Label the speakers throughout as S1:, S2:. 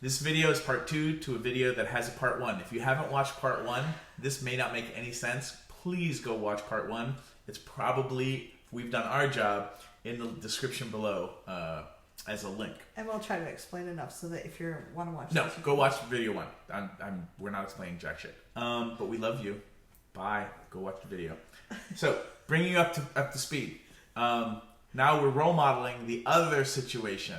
S1: This video is part 2 to a video that has a part 1. If you haven't watched part 1, this may not make any sense. Please go watch part 1. It's probably, we've done our job, in the description below as a link.
S2: And we'll try to explain enough so that if you want to watch
S1: No, go watch video 1. We're not explaining jack shit. But we love you. Bye. Go watch the video. So, bringing you up to speed. Now we're role modeling the other situation,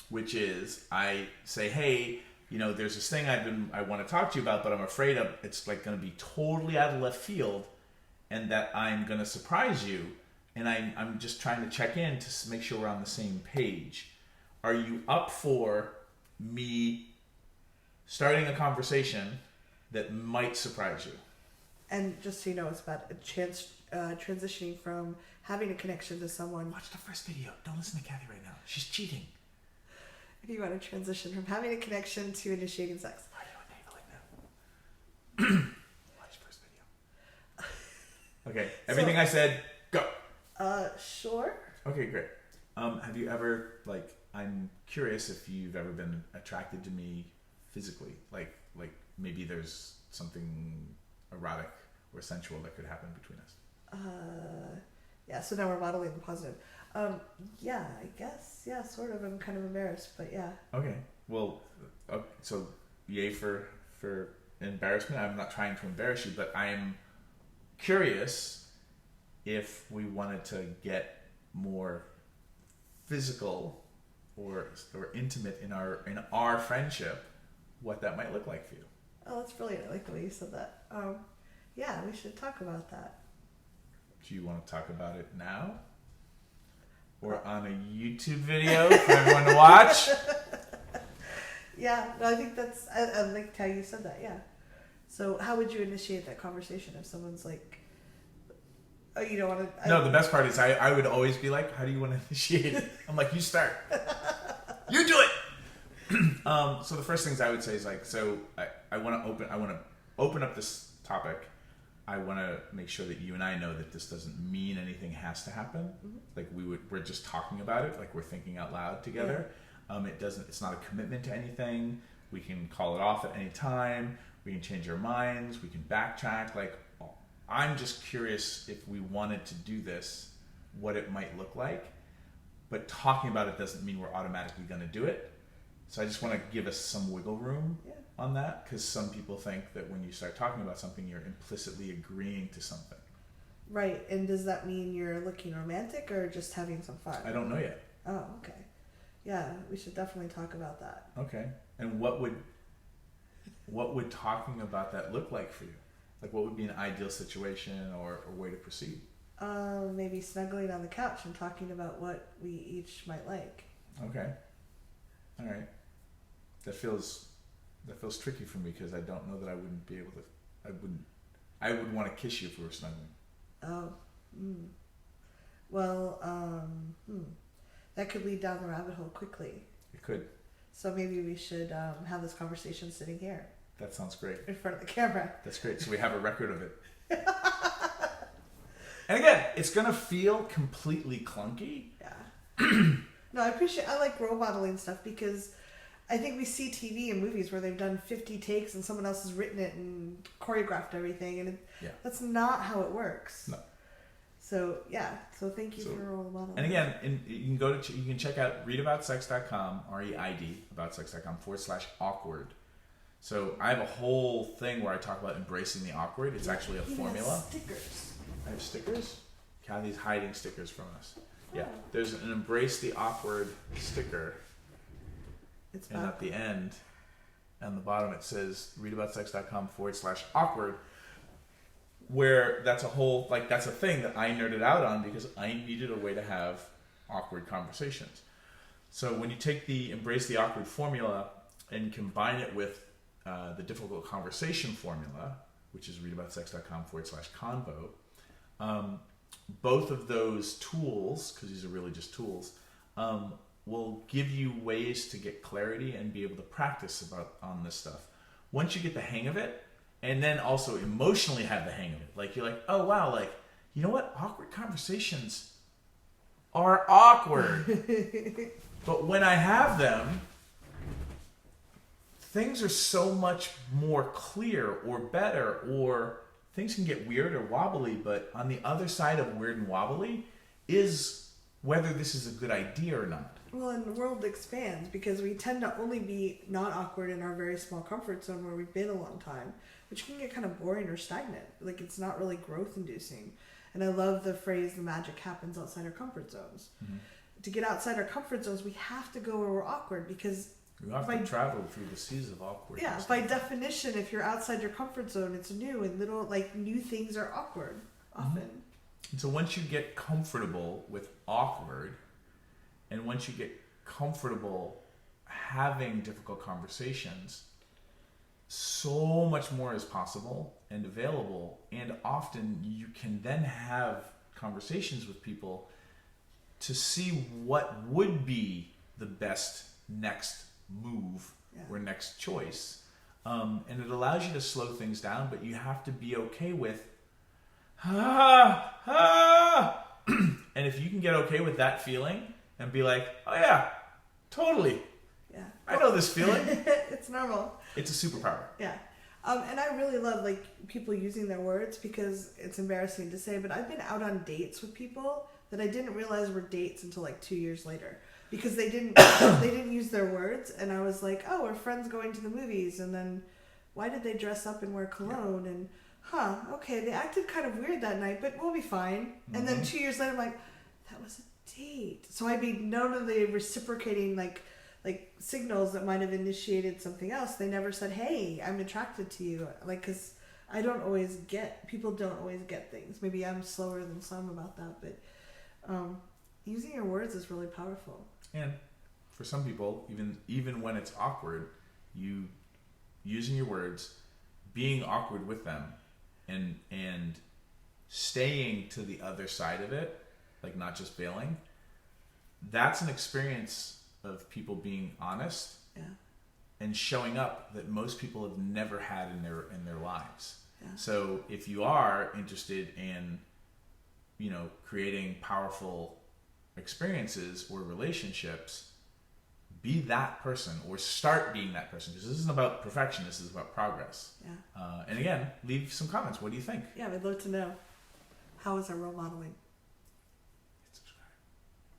S1: which is I say, hey, there's this thing I want to talk to you about, but I'm afraid it's like going to be totally out of left field, and that I'm going to surprise you, and I'm just trying to check in to make sure we're on the same page. Are you up for me starting a conversation that might surprise you?
S2: And just so you know, it's about a chance transitioning from having a connection to someone.
S1: Watch the first video. Don't listen to Cathy right now. She's cheating.
S2: If you want to transition from having a connection to initiating sex.
S1: Why are you doing like that? Watch the first video. Okay. Everything I said, go.
S2: Sure.
S1: Okay, great. Have you ever, I'm curious if you've ever been attracted to me physically. Like maybe there's something erotic or sensual that could happen between us.
S2: Yeah, so now we're modeling the positive. Yeah, I guess. Yeah, sort of. I'm kind of embarrassed, but yeah.
S1: Okay. Well, so yay for embarrassment. I'm not trying to embarrass you, but I'm curious if we wanted to get more physical or intimate in our friendship, what that might look like for you.
S2: Oh, that's brilliant. I like the way you said that. Yeah, we should talk about that.
S1: Do you want to talk about it now? Or on a YouTube video for everyone to watch?
S2: Yeah, no, I think that's, I like how you said that, yeah. So how would you initiate that conversation if someone's like, oh, you don't want to...
S1: No, the best part is I would always be like, how do you want to initiate it? I'm like, you start. You do it! So the first things I would say is I want to open up this topic. I want to make sure that you and I know that this doesn't mean anything has to happen. Mm-hmm. Like we're just talking about it, like we're thinking out loud together. Yeah. It's not a commitment to anything. We can call it off at any time. We can change our minds. We can backtrack. I'm just curious if we wanted to do this, what it might look like. But talking about it doesn't mean we're automatically going to do it. So I just want to give us some wiggle room on that, because some people think that when you start talking about something, you're implicitly agreeing to something.
S2: Right, and does that mean you're looking romantic or just having some fun?
S1: I don't know yet.
S2: Oh, okay. Yeah, we should definitely talk about that.
S1: Okay, and what would talking about that look like for you? Like, what would be an ideal situation or way to proceed?
S2: Maybe snuggling on the couch and talking about what we each might like.
S1: Okay. All right. That feels tricky for me because I don't know that I wouldn't be able to. I would want to kiss you if we were snuggling.
S2: Oh. Well, that could lead down the rabbit hole quickly.
S1: It could.
S2: So maybe we should have this conversation sitting here.
S1: That sounds great.
S2: In front of the camera.
S1: That's great. So we have a record of it. And again, it's going to feel completely clunky.
S2: Yeah. No, I like role modeling stuff because I think we see TV and movies where they've done 50 takes and someone else has written it and choreographed everything, and that's not how it works. No. So thank you for role modeling.
S1: And again, you can check out readaboutsex.com, REID aboutsex.com /awkward. So I have a whole thing where I talk about embracing the awkward. It's actually a formula.
S2: Stickers.
S1: I have stickers. Cathy's hiding stickers from us. Yeah, there's an embrace the awkward sticker. And at the end, on the bottom, it says readaboutsex.com /awkward, where that's a thing that I nerded out on because I needed a way to have awkward conversations. So when you take the embrace the awkward formula and combine it with the difficult conversation formula, which is readaboutsex.com /convo, both of those tools, because these are really just tools, will give you ways to get clarity and be able to practice on this stuff. Once you get the hang of it, and then also emotionally have the hang of it, like you're like, oh wow, like, you know what? Awkward conversations are awkward. But when I have them, things are so much more clear or better, or things can get weird or wobbly, but on the other side of weird and wobbly is whether this is a good idea or not.
S2: Well, and the world expands because we tend to only be not awkward in our very small comfort zone where we've been a long time, which can get kind of boring or stagnant. Like, it's not really growth inducing. And I love the phrase, the magic happens outside our comfort zones. Mm-hmm. To get outside our comfort zones, we have to go where we're awkward because...
S1: You have to travel through the seas of awkwardness.
S2: Yeah, by definition, if you're outside your comfort zone, it's new, and new things are awkward often. Mm-hmm.
S1: And so once you get comfortable with awkward, and once you get comfortable having difficult conversations, so much more is possible and available, and often you can then have conversations with people to see what would be the best next move or next choice. And it allows you to slow things down, but you have to be okay with and if you can get okay with that feeling and be like, oh yeah, totally.
S2: Yeah.
S1: I know this feeling.
S2: It's normal.
S1: It's a superpower.
S2: Yeah. And I really love people using their words because it's embarrassing to say, but I've been out on dates with people that I didn't realize were dates until 2 years later. Because they didn't use their words, and I was like, oh, we're friends going to the movies, and then why did they dress up and wear cologne? And okay, they acted kind of weird that night, but we'll be fine. Mm-hmm. And then 2 years later, I'm like, that was a date. So I mean, none of the reciprocating like signals that might have initiated something else. They never said, hey, I'm attracted to you. Because people don't always get things. Maybe I'm slower than some about that, but using your words is really powerful.
S1: And for some people, even when it's awkward, you using your words, being awkward with them, and staying to the other side of it, like not just bailing, that's an experience of people being honest and showing up that most people have never had in their lives. Yeah. So if you are interested in, creating powerful experiences or relationships, be that person or start being that person, because this isn't about perfection, this is about progress. And again, leave some comments. What do you think?
S2: Yeah, we'd love to know. How is our role modeling?